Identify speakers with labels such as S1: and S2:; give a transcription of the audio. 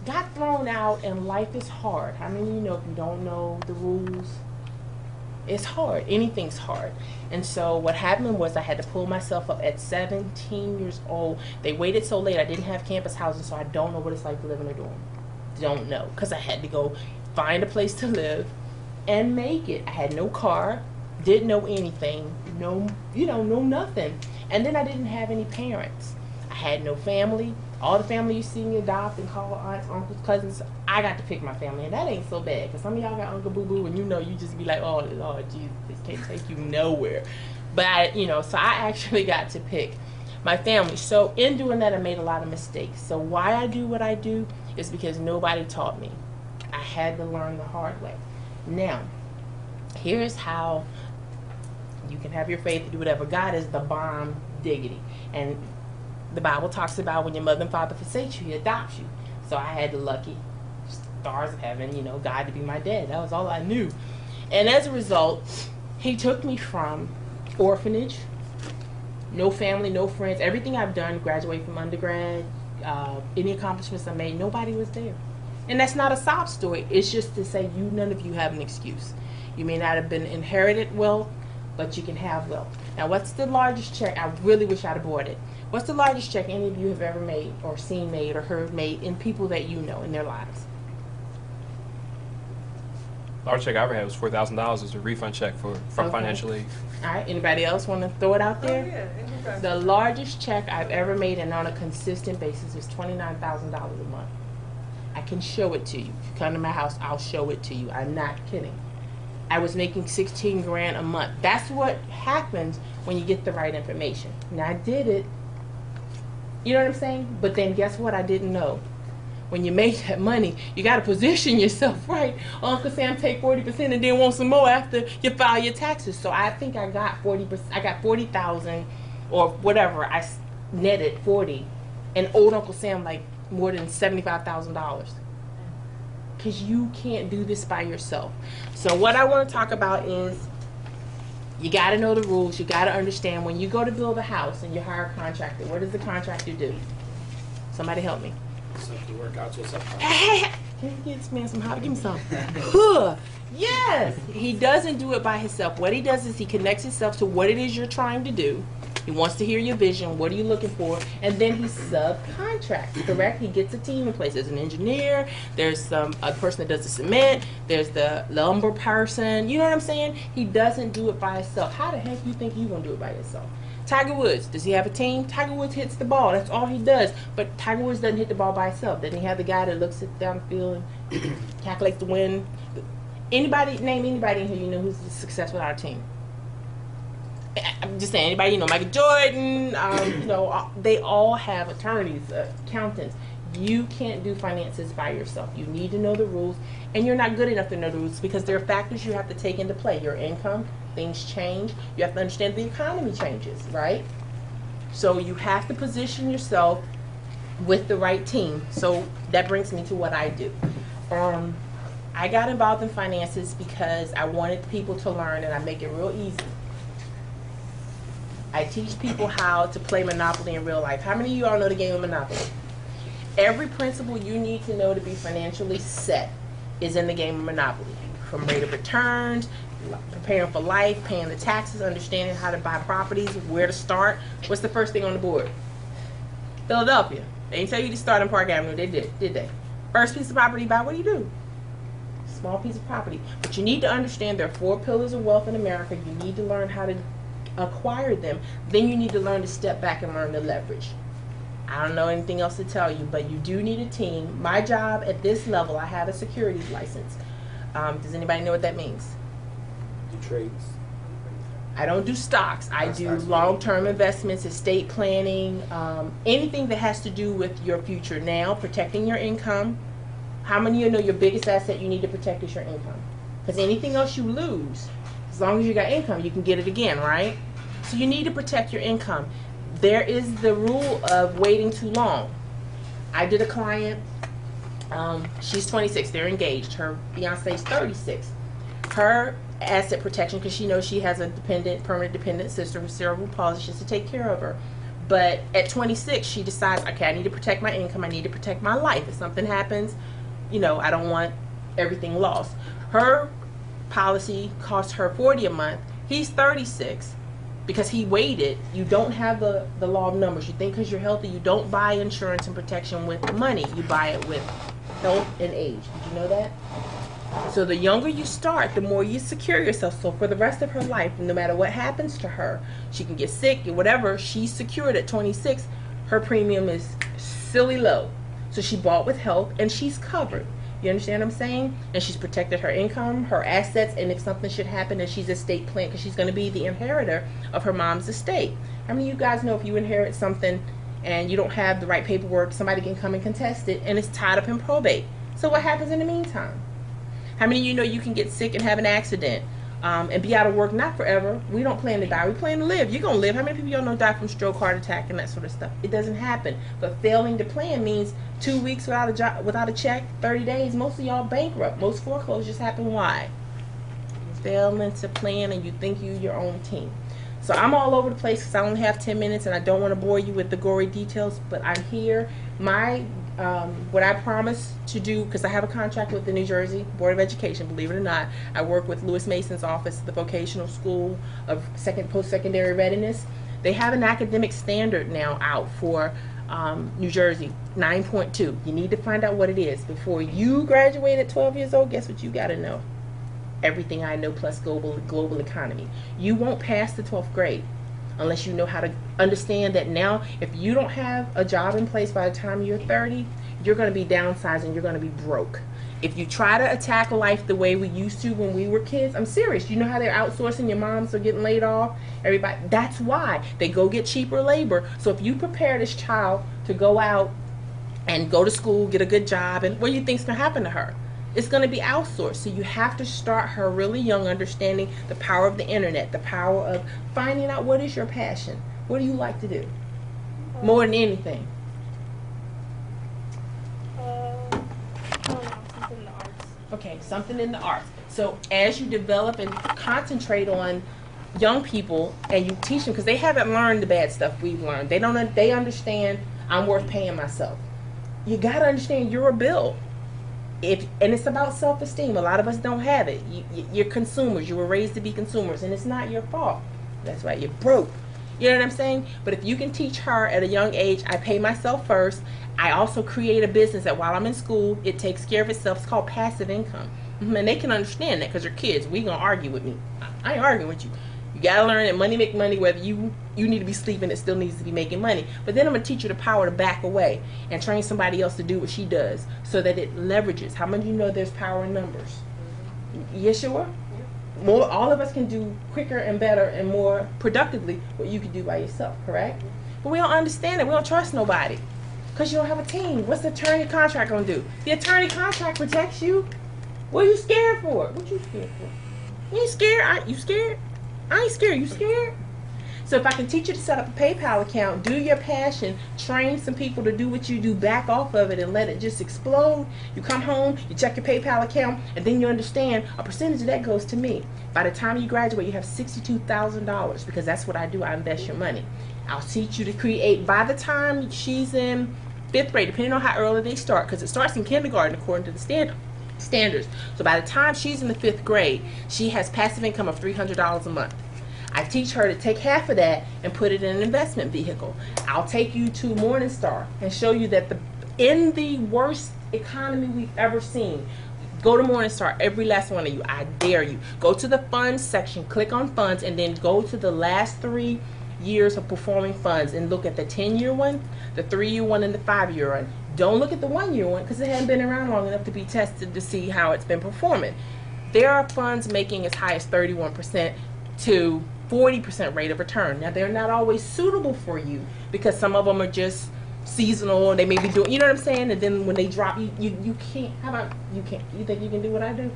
S1: got thrown out, and life is hard. How many of you know if you don't know the rules, it's hard. Anything's hard. And so what happened was I had to pull myself up at 17 years old. They waited so late. I didn't have campus housing, so I don't know what it's like to live in a dorm. Don't know, because I had to go find a place to live and make it. I had no car, didn't know anything, no nothing. And then I didn't have any parents. I had no family. All the family you see me adopt and call aunts, uncles, cousins, I got to pick my family, and that ain't so bad, because some of y'all got Uncle Boo Boo, and you just be like, oh Lord Jesus, this can't take you nowhere. But so I actually got to pick my family. So in doing that, I made a lot of mistakes. So why I do what I do is because nobody taught me. I had to learn the hard way. Now, here's how you can have your faith to do whatever. God is the bomb diggity. And the Bible talks about when your mother and father forsake you, he adopts you. So I had the lucky stars of heaven, God to be my dad. That was all I knew. And as a result, he took me from orphanage, no family, no friends, everything I've done, graduate from undergrad, any accomplishments I made, nobody was there. And that's not a sob story. It's just to say none of you have an excuse. You may not have been inherited wealth, but you can have wealth. Now, what's the largest check? I really wish I'd have bought it. What's the largest check any of you have ever made or seen made or heard made in people that you know in their lives?
S2: Largest check I ever had was $4,000. It was a refund check from financial aid.
S1: All right. Anybody else want to throw it out there?
S3: Oh, yeah.
S1: The largest check I've ever made and on a consistent basis was $29,000 a month. I can show it to you. If you come to my house, I'll show it to you. I'm not kidding. I was making 16 grand a month. That's what happens when you get the right information. Now, I did it. You know what I'm saying? But then guess what I didn't know? When you make that money, you got to position yourself right. Uncle Sam take 40% and then want some more after you file your taxes. So I think I got 40%. I got 40,000 or whatever. I netted 40, and owed Uncle Sam like more than $75,000. Because you can't do this by yourself. So what I want to talk about is you got to know the rules. You got to understand when you go to build a house and you hire a contractor, what does the contractor do? Somebody help me.
S4: Something work out to yourself.
S1: Can you get this man some hot? Give me some. Yes. He doesn't do it by himself. What he does is he connects himself to what it is you're trying to do. He wants to hear your vision. What are you looking for? And then he subcontracts, correct? He gets a team in place. There's an engineer. There's a person that does the cement. There's the lumber person. You know what I'm saying? He doesn't do it by himself. How the heck do you think you're going to do it by yourself? Tiger Woods, does he have a team? Tiger Woods hits the ball. That's all he does. But Tiger Woods doesn't hit the ball by himself. Doesn't he have the guy that looks it down the field and calculates the win? Anybody, name anybody in here you know who's a success without a team? I'm just saying, anybody, Michael Jordan, they all have attorneys, accountants. You can't do finances by yourself. You need to know the rules, and you're not good enough to know the rules because there are factors you have to take into play. Your income, things change. You have to understand the economy changes, right? So you have to position yourself with the right team. So that brings me to what I do. I got involved in finances because I wanted people to learn, and I make it real easy. I teach people how to play Monopoly in real life. How many of you all know the game of Monopoly? Every principle you need to know to be financially set is in the game of Monopoly. From rate of returns, preparing for life, paying the taxes, understanding how to buy properties, where to start. What's the first thing on the board? Philadelphia. They didn't tell you to start in Park Avenue. They did they? First piece of property you buy, what do? Small piece of property. But you need to understand there are 4 pillars of wealth in America. You need to learn how to acquire them. Then you need to learn to step back and learn to leverage. I don't know anything else to tell you, but you do need a team. My job at this level, I have a securities license. Does anybody know what that means?
S4: Do trades.
S1: I don't do stocks. I do long-term investments, estate planning, anything that has to do with your future now, protecting your income. How many of you know your biggest asset you need to protect is your income? Because anything else you lose, as long as you got income, you can get it again, right? So you need to protect your income. There is the rule of waiting too long. I did a client, she's 26, they're engaged. Her fiance is 36. Her asset protection, because she knows she has a permanent dependent sister with cerebral palsy, she has to take care of her. But at 26, she decides, okay, I need to protect my income. I need to protect my life. If something happens, I don't want everything lost. Her policy cost her $40 a month. He's 36 because he waited. You don't have the law of numbers. You think because you're healthy, you don't buy insurance and protection with money. You buy it with health and age. Did you know that? So the younger you start, the more you secure yourself. So for the rest of her life, no matter what happens to her, she can get sick or whatever, she's secured at 26. Her premium is silly low. So she bought with health and she's covered. You understand what I'm saying? And she's protected her income, her assets, and if something should happen, then she's estate plan because she's going to be the inheritor of her mom's estate. How many of you guys know if you inherit something and you don't have the right paperwork, somebody can come and contest it and it's tied up in probate? So what happens in the meantime? How many of you know you can get sick and have an accident and be out of work, not forever? We don't plan to die. We plan to live. You're going to live. How many people y'all know die from stroke, heart attack, and that sort of stuff? It doesn't happen. But failing to plan means 2 weeks without a job, without a check, 30 days. Most of y'all bankrupt. Most foreclosures happen. Why? Failing to plan and you think you're your own team. So I'm all over the place because I only have 10 minutes and I don't want to bore you with the gory details, but I'm here. What I promised to do, because I have a contract with the New Jersey Board of Education, believe it or not. I work with Lewis Mason's office, the Vocational School of Post-Secondary Readiness. They have an academic standard now out for New Jersey, 9.2. You need to find out what it is. Before you graduate at 12 years old, guess what you got to know? Everything I know plus global economy. You won't pass the 12th grade unless you know how to understand that now if you don't have a job in place by the time you're 30, you're going to be downsizing, you're going to be broke. If you try to attack life the way we used to when we were kids, I'm serious. You know how they're outsourcing, your moms are getting laid off? Everybody, that's why. They go get cheaper labor. So if you prepare this child to go out and go to school, get a good job, and what do you think's going to happen to her? It's going to be outsourced. So you have to start her really young, understanding the power of the internet, the power of finding out what is your passion. What do you like to do? More than anything.
S3: I don't know, something in the arts.
S1: Okay, something in the arts. So as you develop and concentrate on young people and you teach them, because they haven't learned the bad stuff we've learned. They understand I'm worth paying myself. You got to understand you're a bill. And it's about self-esteem. A lot of us don't have it. You're consumers. You were raised to be consumers, and it's not your fault. That's why you're broke. You know what I'm saying? But if you can teach her at a young age, I pay myself first. I also create a business that while I'm in school, it takes care of itself. It's called passive income. And they can understand that because they're kids. We gonna argue with me. I ain't arguing with you. You gotta learn that money make money, whether you need to be sleeping, it still needs to be making money. But then I'm gonna teach you the power to back away and train somebody else to do what she does so that it leverages. How many of you know there's power in numbers? You sure? More, all of us can do quicker and better and more productively what you can do by yourself, correct? But we don't understand it. We don't trust nobody because you don't have a team. What's the attorney contract gonna do? The attorney contract protects you. What are you scared for? What you scared for? You ain't scared? You scared? I ain't scared. You scared? So if I can teach you to set up a PayPal account, do your passion, train some people to do what you do, back off of it and let it just explode. You come home, you check your PayPal account, and then you understand a percentage of that goes to me. By the time you graduate, you have $62,000 because that's what I do. I invest your money. I'll teach you to create. By the time she's in 5th grade, depending on how early they start, because it starts in kindergarten according to the standards. So by the time she's in the 5th grade, she has passive income of $300 a month. I teach her to take half of that and put it in an investment vehicle. I'll take you to Morningstar and show you that in the worst economy we've ever seen, go to Morningstar, every last one of you. I dare you. Go to the funds section, click on funds, and then go to the last 3 years of performing funds and look at the 10-year one, the 3-year one, and the 5-year one. Don't look at the 1-year one because it hasn't been around long enough to be tested to see how it's been performing. There are funds making as high as 31% to 40% rate of return. Now, they're not always suitable for you because some of them are just seasonal or they may be doing, you know what I'm saying? And then when they drop, you can't, how about you can't? You think you can do what I do?